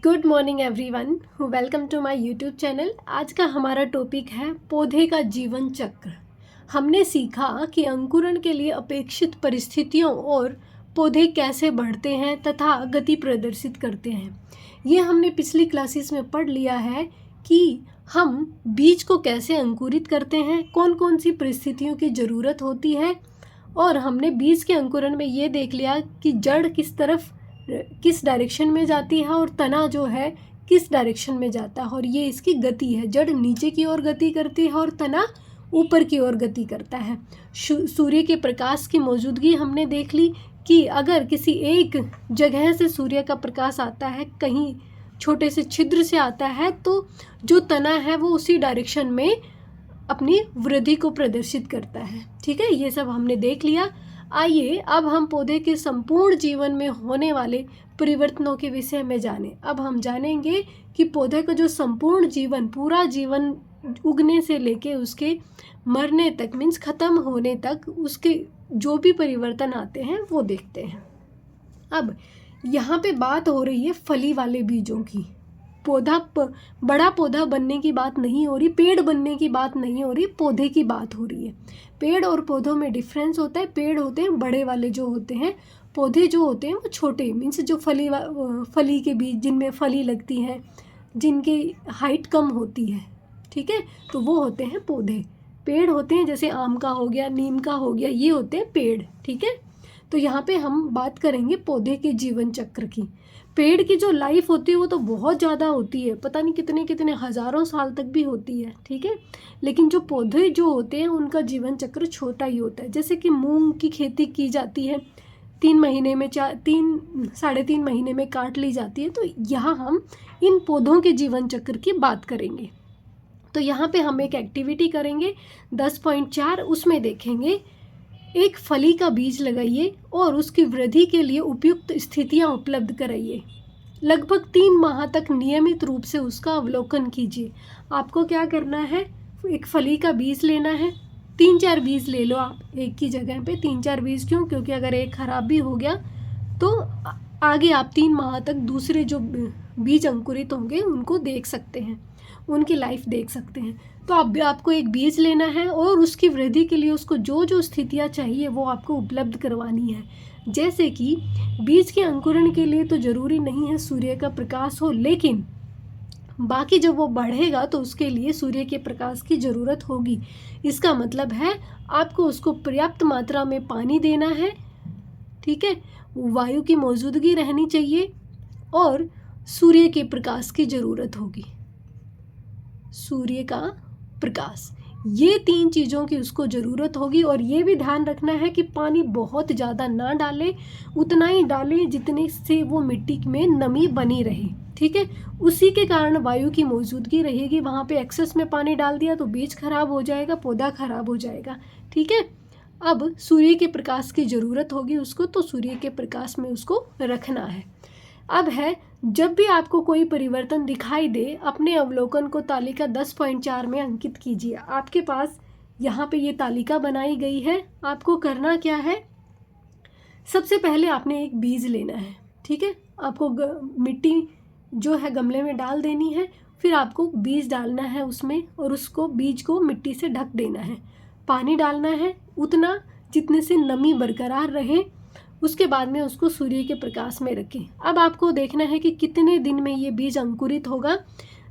Good morning everyone, welcome to my YouTube channel. आज का हमारा टॉपिक है पौधे का जीवन चक्र। हमने सीखा कि अंकुरण के लिए अपेक्षित परिस्थितियों और पौधे कैसे बढ़ते हैं तथा गति प्रदर्शित करते हैं। ये हमने पिछली क्लासेस में पढ़ लिया है कि हम बीज को कैसे अंकुरित करते हैं, कौन कौन सी परिस्थितियों की ज़रूरत होती है, और हमने बीज के अंकुरण में ये देख लिया कि जड़ किस डायरेक्शन में जाती है और तना जो है किस डायरेक्शन में जाता है, और ये इसकी गति है। जड़ नीचे की ओर गति करती है और तना ऊपर की ओर गति करता है। सूर्य के प्रकाश की मौजूदगी हमने देख ली कि अगर किसी एक जगह से सूर्य का प्रकाश आता है, कहीं छोटे से छिद्र से आता है, तो जो तना है वो उसी डायरेक्शन में अपनी वृद्धि को प्रदर्शित करता है। ठीक है, ये सब हमने देख लिया। आइए अब हम पौधे के संपूर्ण जीवन में होने वाले परिवर्तनों के विषय में जानें। अब हम जानेंगे कि पौधे का जो संपूर्ण जीवन, पूरा जीवन उगने से लेके उसके मरने तक, मीन्स ख़त्म होने तक, उसके जो भी परिवर्तन आते हैं वो देखते हैं। अब यहाँ पे बात हो रही है फली वाले बीजों की। बड़ा पौधा बनने की बात नहीं हो रही, पेड़ बनने की बात नहीं हो रही, पौधे की बात हो रही है। पेड़ और पौधों में डिफरेंस होता है। पेड़ होते हैं बड़े वाले जो होते हैं, पौधे जो होते हैं वो छोटे, मीन्स जो फली के बीज जिनमें फली लगती है, जिनकी हाइट कम होती है। ठीक है, तो वो होते हैं पौधे। पेड़ होते हैं जैसे आम का हो गया, नीम का हो गया, ये होते हैं पेड़। ठीक है, तो यहाँ पे हम बात करेंगे पौधे के जीवन चक्र की। पेड़ की जो लाइफ होती है वो तो बहुत ज़्यादा होती है, पता नहीं कितने कितने हज़ारों साल तक भी होती है। ठीक है, लेकिन जो पौधे जो होते हैं उनका जीवन चक्र छोटा ही होता है। जैसे कि मूंग की खेती की जाती है, 3 महीने में 3-3.5 महीने में काट ली जाती है। तो यहाँ हम इन पौधों के जीवन चक्र की बात करेंगे। तो यहाँ पे हम एक एक्टिविटी करेंगे 10.4, उसमें देखेंगे एक फली का बीज लगाइए और उसकी वृद्धि के लिए उपयुक्त स्थितियाँ उपलब्ध कराइए। लगभग 3 माह तक नियमित रूप से उसका अवलोकन कीजिए। आपको क्या करना है, एक फली का बीज लेना है, 3-4 बीज ले लो आप एक की जगह पे। 3-4 बीज क्यों? क्योंकि अगर एक खराब भी हो गया तो आगे आप 3 माह तक दूसरे जो बीज अंकुरित होंगे उनको देख सकते हैं, उनकी लाइफ देख सकते हैं। तो आपको एक बीज लेना है और उसकी वृद्धि के लिए उसको जो जो स्थितियाँ चाहिए वो आपको उपलब्ध करवानी है। जैसे कि बीज के अंकुरण के लिए तो ज़रूरी नहीं है सूर्य का प्रकाश हो, लेकिन बाकी जब वो बढ़ेगा तो उसके लिए सूर्य के प्रकाश की ज़रूरत होगी। इसका मतलब है आपको उसको पर्याप्त मात्रा में पानी देना है। ठीक है, वायु की मौजूदगी रहनी चाहिए और सूर्य के प्रकाश की ज़रूरत होगी। सूर्य का प्रकाश, ये 3 चीज़ों की उसको ज़रूरत होगी। और ये भी ध्यान रखना है कि पानी बहुत ज़्यादा ना डालें, उतना ही डालें जितने से वो मिट्टी में नमी बनी रहे। ठीक है, उसी के कारण वायु की मौजूदगी रहेगी। वहाँ पे एक्सेस में पानी डाल दिया तो बीज खराब हो जाएगा, पौधा खराब हो जाएगा। ठीक है, अब सूर्य के प्रकाश की ज़रूरत होगी उसको, तो सूर्य के प्रकाश में उसको रखना है। अब है, जब भी आपको कोई परिवर्तन दिखाई दे, अपने अवलोकन को तालिका 10.4 में अंकित कीजिए। आपके पास यहाँ पे ये तालिका बनाई गई है। आपको करना क्या है, सबसे पहले आपने एक बीज लेना है। ठीक है, आपको मिट्टी जो है गमले में डाल देनी है, फिर आपको बीज डालना है उसमें और उसको बीज को मिट्टी से ढक देना है। पानी डालना है उतना जितने से नमी बरकरार रहे। उसके बाद में उसको सूर्य के प्रकाश में रखें। अब आपको देखना है कि कितने दिन में ये बीज अंकुरित होगा।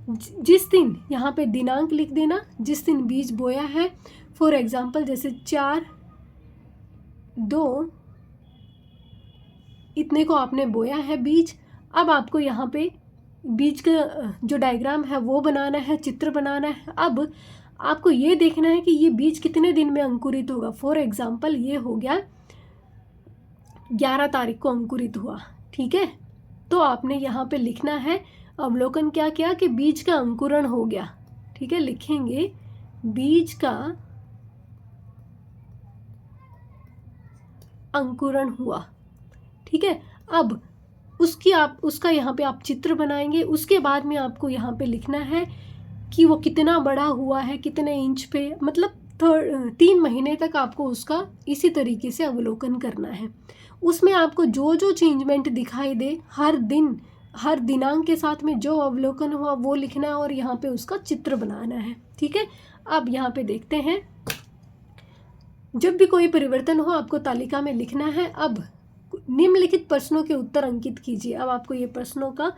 जिस दिन, यहाँ पे दिनांक लिख देना, जिस दिन बीज बोया है। फॉर एग्जांपल जैसे 4/2 इतने को आपने बोया है बीज। अब आपको यहाँ पे बीज का जो डायग्राम है वो बनाना है, चित्र बनाना है। अब आपको ये देखना है कि ये बीज कितने दिन में अंकुरित होगा। फॉर एग्जांपल ये हो गया 11 तारीख को अंकुरित हुआ। ठीक है, तो आपने यहाँ पे लिखना है अवलोकन क्या किया कि बीज का अंकुरण हो गया। ठीक है, लिखेंगे बीज का अंकुरण हुआ। ठीक है, अब उसका यहाँ पे आप चित्र बनाएंगे। उसके बाद में आपको यहाँ पे लिखना है कि वो कितना बड़ा हुआ है, कितने इंच पे, मतलब 3 महीने तक आपको उसका इसी तरीके से अवलोकन करना है। उसमें आपको जो जो चेंजमेंट दिखाई दे हर दिन हर दिनांक के साथ में जो अवलोकन हुआ वो लिखना है और यहाँ पे उसका चित्र बनाना है। ठीक है, अब यहाँ पे देखते हैं, जब भी कोई परिवर्तन हो आपको तालिका में लिखना है। अब निम्नलिखित प्रश्नों के उत्तर अंकित कीजिए। अब आपको ये प्रश्नों का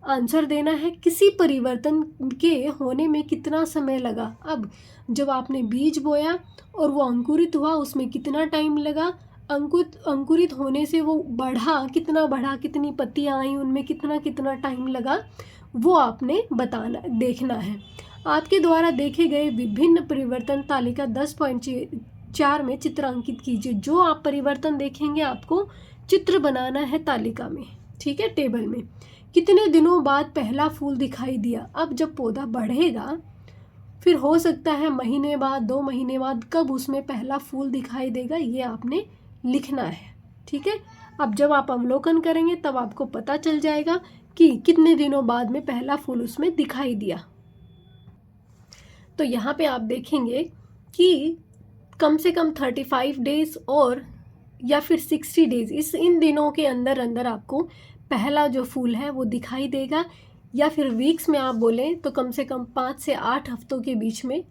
आंसर देना है। किसी परिवर्तन के होने में कितना समय लगा? अब जब आपने बीज बोया और वो अंकुरित हुआ उसमें कितना टाइम लगा? अंकुरित होने से वो बढ़ा, कितना बढ़ा, कितनी पत्तियां आई, उनमें कितना कितना टाइम लगा, वो आपने देखना है। आपके द्वारा देखे गए विभिन्न परिवर्तन तालिका 10.4 में चित्र अंकित कीजिए। जो आप परिवर्तन देखेंगे आपको चित्र बनाना है तालिका में। ठीक है, टेबल में। कितने दिनों बाद पहला फूल दिखाई दिया? अब जब पौधा बढ़ेगा फिर हो सकता है महीने बाद, 2 महीने बाद, कब उसमें पहला फूल दिखाई देगा ये आपने लिखना है। ठीक है, अब जब आप अवलोकन करेंगे तब आपको पता चल जाएगा कि कितने दिनों बाद में पहला फूल उसमें दिखाई दिया। तो यहाँ पे आप देखेंगे कि कम से कम 35 डेज और या फिर 60 डेज, इन दिनों के अंदर अंदर आपको पहला जो फूल है वो दिखाई देगा। या फिर वीक्स में आप बोलें तो कम से कम 5 से 8 हफ्तों के बीच में,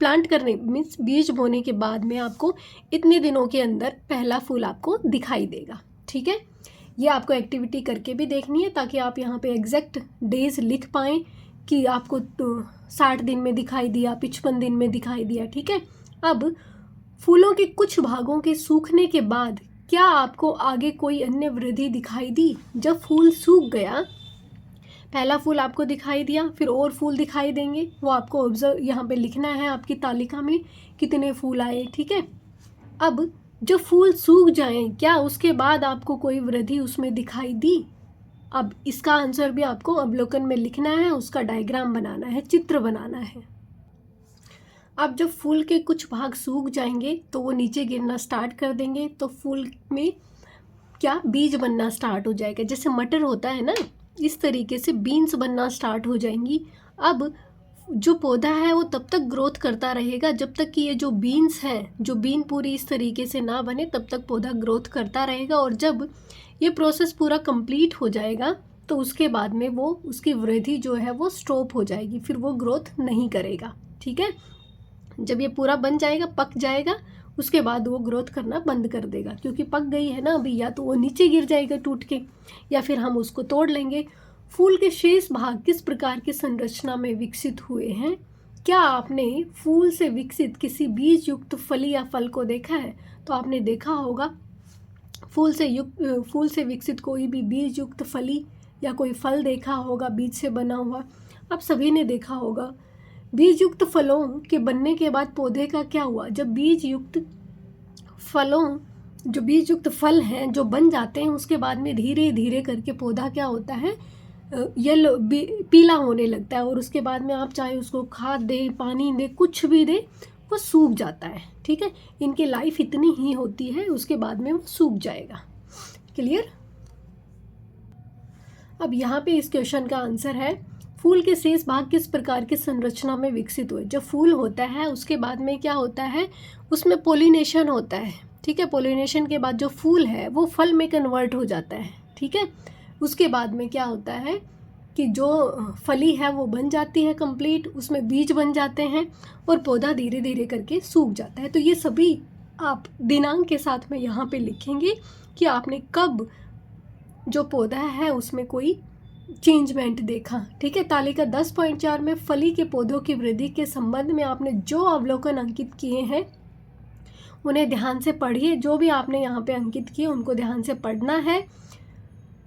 प्लांट करने मीन्स बीज बोने के बाद में आपको इतने दिनों के अंदर पहला फूल आपको दिखाई देगा। ठीक है, ये आपको एक्टिविटी करके भी देखनी है ताकि आप यहाँ पे एग्जैक्ट डेज लिख पाएँ कि आपको 60 दिन में दिखाई दिया, 55 दिन में दिखाई दिया। ठीक है, अब फूलों के कुछ भागों के सूखने के बाद क्या आपको आगे कोई अन्य वृद्धि दिखाई दी? जब फूल सूख गया, पहला फूल आपको दिखाई दिया, फिर और फूल दिखाई देंगे, वो आपको ऑब्जर्व यहाँ पे लिखना है आपकी तालिका में कितने फूल आए। ठीक है, अब जब फूल सूख जाएं क्या उसके बाद आपको कोई वृद्धि उसमें दिखाई दी? अब इसका आंसर भी आपको अवलोकन में लिखना है, उसका डायग्राम बनाना है, चित्र बनाना है। अब जब फूल के कुछ भाग सूख जाएंगे तो वो नीचे गिरना स्टार्ट कर देंगे, तो फूल में क्या बीज बनना स्टार्ट हो जाएगा। जैसे मटर होता है ना, इस तरीके से बीन्स बनना स्टार्ट हो जाएंगी। अब जो पौधा है वो तब तक ग्रोथ करता रहेगा जब तक कि ये जो बीन्स हैं, जो बीन पूरी इस तरीके से ना बने, तब तक पौधा ग्रोथ करता रहेगा। और जब ये प्रोसेस पूरा कंप्लीट हो जाएगा तो उसके बाद में वो उसकी वृद्धि जो है वो स्टॉप हो जाएगी, फिर वो ग्रोथ नहीं करेगा। ठीक है, जब ये पूरा बन जाएगा, पक जाएगा, उसके बाद वो ग्रोथ करना बंद कर देगा, क्योंकि पक गई है ना अभी, या तो वो नीचे गिर जाएगा टूट के या फिर हम उसको तोड़ लेंगे। फूल के शेष भाग किस प्रकार की संरचना में विकसित हुए हैं? क्या आपने फूल से विकसित किसी बीज युक्त फली या फल को देखा है? तो आपने देखा होगा फूल से विकसित कोई भी बीज युक्त फली या कोई फल देखा होगा बीज से बना हुआ, आप सभी ने देखा होगा। बीज युक्त फलों के बनने के बाद पौधे का क्या हुआ? जब बीज युक्त फल हैं जो बन जाते हैं, उसके बाद में धीरे धीरे करके पौधा क्या होता है, येलो पीला होने लगता है, और उसके बाद में आप चाहे उसको खाद दे, पानी दे, कुछ भी दे, वो सूख जाता है। ठीक है, इनकी लाइफ इतनी ही होती है, उसके बाद में वो सूख जाएगा। क्लियर? अब यहाँ पे इस क्वेश्चन का आंसर है, फूल के शेष भाग किस प्रकार की संरचना में विकसित हुए? जब फूल होता है उसके बाद में क्या होता है, उसमें पोलिनेशन होता है। ठीक है, पोलिनेशन के बाद जो फूल है वो फल में कन्वर्ट हो जाता है। ठीक है, उसके बाद में क्या होता है कि जो फली है वो बन जाती है कंप्लीट, उसमें बीज बन जाते हैं और पौधा धीरे धीरे करके सूख जाता है। तो ये सभी आप दिनांक के साथ में यहाँ पे लिखेंगे कि आपने कब जो पौधा है उसमें कोई चेंजमेंट देखा। ठीक है, तालिका 10.4 में फली के पौधों की वृद्धि के संबंध में आपने जो अवलोकन अंकित किए हैं उन्हें ध्यान से पढ़िए। जो भी आपने यहाँ पे अंकित किए उनको ध्यान से पढ़ना है।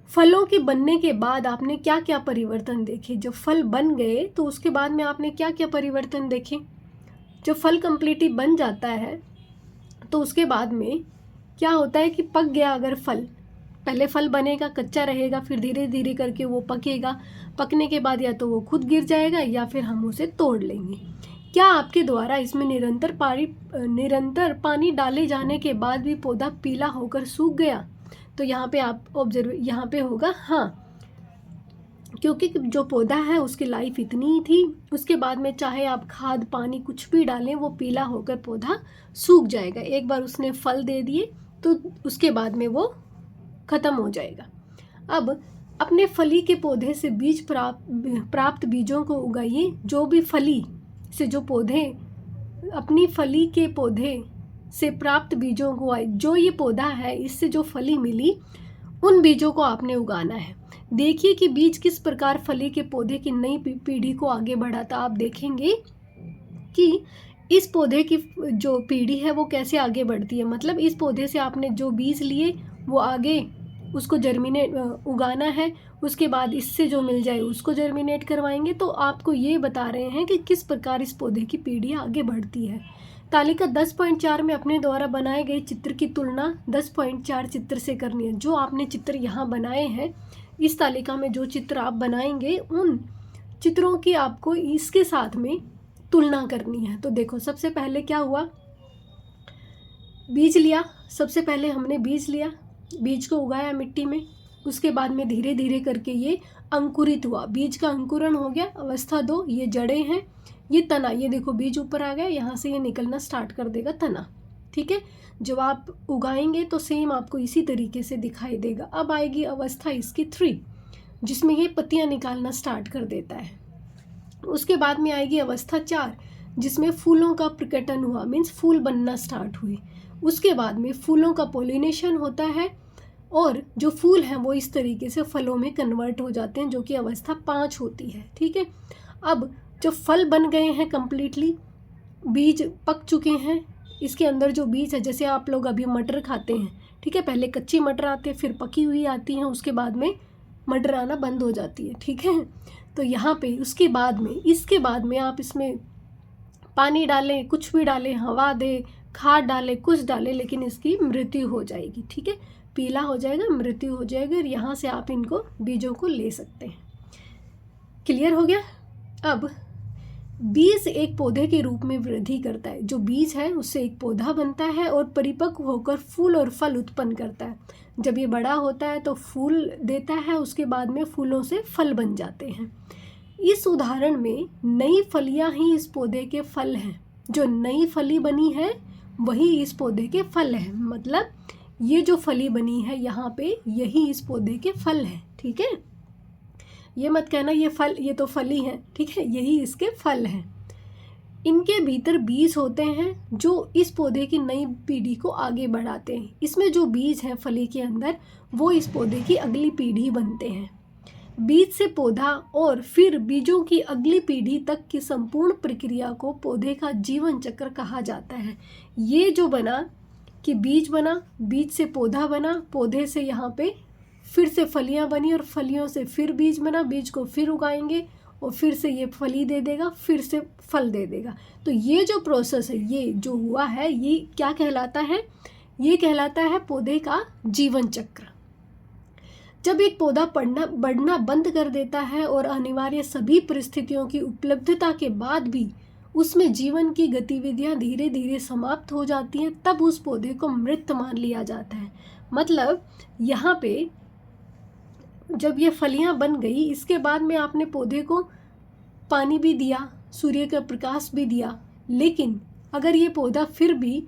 फलों के बनने के बाद आपने क्या क्या परिवर्तन देखे? जब फल बन गए तो उसके बाद में आपने क्या क्या परिवर्तन देखे? जब फल कंप्लीटली बन जाता है तो उसके बाद में क्या होता है कि पक गया अगर फल, पहले फल बनेगा, कच्चा रहेगा, फिर धीरे धीरे करके वो पकेगा। पकने के बाद या तो वो खुद गिर जाएगा या फिर हम उसे तोड़ लेंगे। क्या आपके द्वारा इसमें निरंतर पानी डाले जाने के बाद भी पौधा पीला होकर सूख गया? तो यहाँ पे आप यहाँ पे होगा हाँ, क्योंकि जो पौधा है उसकी लाइफ इतनी ही थी, उसके बाद में चाहे आप खाद पानी कुछ भी डालें वो पीला होकर पौधा सूख जाएगा। एक बार उसने फल दे दिए तो उसके बाद में वो ख़त्म हो जाएगा। अब अपने फली के पौधे से बीज प्राप्त बीजों को उगाइए। जो भी फली से जो पौधे अपनी फली के पौधे से प्राप्त बीजों को आए, जो ये पौधा है इससे जो फली मिली उन बीजों को आपने उगाना है। देखिए कि बीज किस प्रकार फली के पौधे की नई पीढ़ी को आगे बढ़ाता। आप देखेंगे कि इस पौधे की जो पीढ़ी है वो कैसे आगे बढ़ती है। मतलब इस पौधे से आपने जो बीज लिए वो आगे उसको जर्मिनेट उगाना है, उसके बाद इससे जो मिल जाए उसको जर्मिनेट करवाएंगे। तो आपको ये बता रहे हैं कि किस प्रकार इस पौधे की पीढ़ी आगे बढ़ती है। तालिका 10.4 में अपने द्वारा बनाए गए चित्र की तुलना 10.4 चित्र से करनी है। जो आपने चित्र यहाँ बनाए हैं, इस तालिका में जो चित्र आप बनाएंगे उन चित्रों की आपको इसके साथ में तुलना करनी है। तो देखो, सबसे पहले क्या हुआ, बीज लिया। सबसे पहले हमने बीज लिया, बीज को उगाया मिट्टी में, उसके बाद में धीरे धीरे करके ये अंकुरित हुआ। बीज का अंकुरण हो गया, अवस्था 2। ये जड़ें हैं, ये तना, ये देखो बीज ऊपर आ गया, यहाँ से ये निकलना स्टार्ट कर देगा तना। ठीक है, जब आप उगाएंगे तो सेम आपको इसी तरीके से दिखाई देगा। अब आएगी अवस्था इसकी 3, जिसमें ये पत्तियाँ निकालना स्टार्ट कर देता है। उसके बाद में आएगी अवस्था 4, जिसमें फूलों का प्रकटन हुआ, मीन्स फूल बनना स्टार्ट हुए। उसके बाद में फूलों का पोलिनेशन होता है और जो फूल हैं वो इस तरीके से फलों में कन्वर्ट हो जाते हैं, जो कि अवस्था 5 होती है। ठीक है, अब जब फल बन गए हैं कम्प्लीटली, बीज पक चुके हैं, इसके अंदर जो बीज है, जैसे आप लोग अभी मटर खाते हैं, ठीक है, पहले कच्ची मटर आती है, फिर पकी हुई आती हैं, उसके बाद में मटर आना बंद हो जाती है। ठीक है, तो यहाँ पे इसके बाद में आप इसमें पानी डालें, कुछ भी डालें, हवा दे, खाद डालें, कुछ डालें, लेकिन इसकी मृत्यु हो जाएगी। ठीक है, पीला हो जाएगा, मृत्यु हो जाएगी, और यहाँ से आप इनको बीजों को ले सकते हैं। क्लियर हो गया। अब बीज एक पौधे के रूप में वृद्धि करता है। जो बीज है उससे एक पौधा बनता है और परिपक्व होकर फूल और फल उत्पन्न करता है। जब ये बड़ा होता है तो फूल देता है, उसके बाद में फूलों से फल बन जाते हैं। इस उदाहरण में नई फलियां ही इस पौधे के फल हैं। जो नई फली बनी है वही इस पौधे के फल हैं। मतलब ये जो फली बनी है यहाँ पे, यही इस पौधे के फल हैं। ठीक है, ये मत कहना ये फल, ये तो फली है। ठीक है, यही इसके फल हैं। इनके भीतर बीज होते हैं जो इस पौधे की नई पीढ़ी को आगे बढ़ाते हैं। इसमें जो बीज हैं फली के अंदर, वो इस पौधे की अगली पीढ़ी बनते हैं। बीज से पौधा और फिर बीजों की अगली पीढ़ी तक की संपूर्ण प्रक्रिया को पौधे का जीवन चक्र कहा जाता है। ये जो बना कि बीज बना, बीज से पौधा बना, पौधे से यहाँ पे फिर से फलियाँ बनी, और फलियों से फिर बीज बना, बीज को फिर उगाएंगे और फिर से ये फली दे देगा, फिर से फल दे देगा। तो ये जो प्रोसेस है, ये जो हुआ है, ये क्या कहलाता है? ये कहलाता है पौधे का जीवन चक्र। जब एक पौधा बढ़ना बंद कर देता है और अनिवार्य सभी परिस्थितियों की उपलब्धता के बाद भी उसमें जीवन की गतिविधियां धीरे धीरे समाप्त हो जाती हैं, तब उस पौधे को मृत मान लिया जाता है। मतलब यहाँ पे जब ये फलियां बन गई, इसके बाद में आपने पौधे को पानी भी दिया, सूर्य का प्रकाश भी दिया, लेकिन अगर ये पौधा फिर भी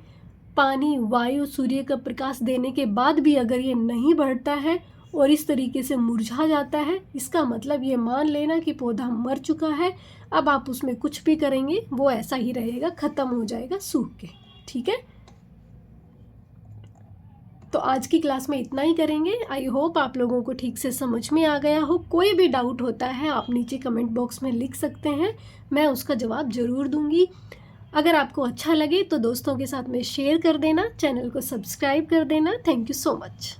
पानी, वायु, सूर्य का प्रकाश देने के बाद भी अगर ये नहीं बढ़ता है और इस तरीके से मुरझा जाता है, इसका मतलब ये मान लेना कि पौधा मर चुका है। अब आप उसमें कुछ भी करेंगे वो ऐसा ही रहेगा, ख़त्म हो जाएगा सूख के। ठीक है, तो आज की क्लास में इतना ही करेंगे। आई होप आप लोगों को ठीक से समझ में आ गया हो। कोई भी डाउट होता है आप नीचे कमेंट बॉक्स में लिख सकते हैं, मैं उसका जवाब ज़रूर दूंगी। अगर आपको अच्छा लगे तो दोस्तों के साथ में शेयर कर देना, चैनल को सब्सक्राइब कर देना। Thank you so much.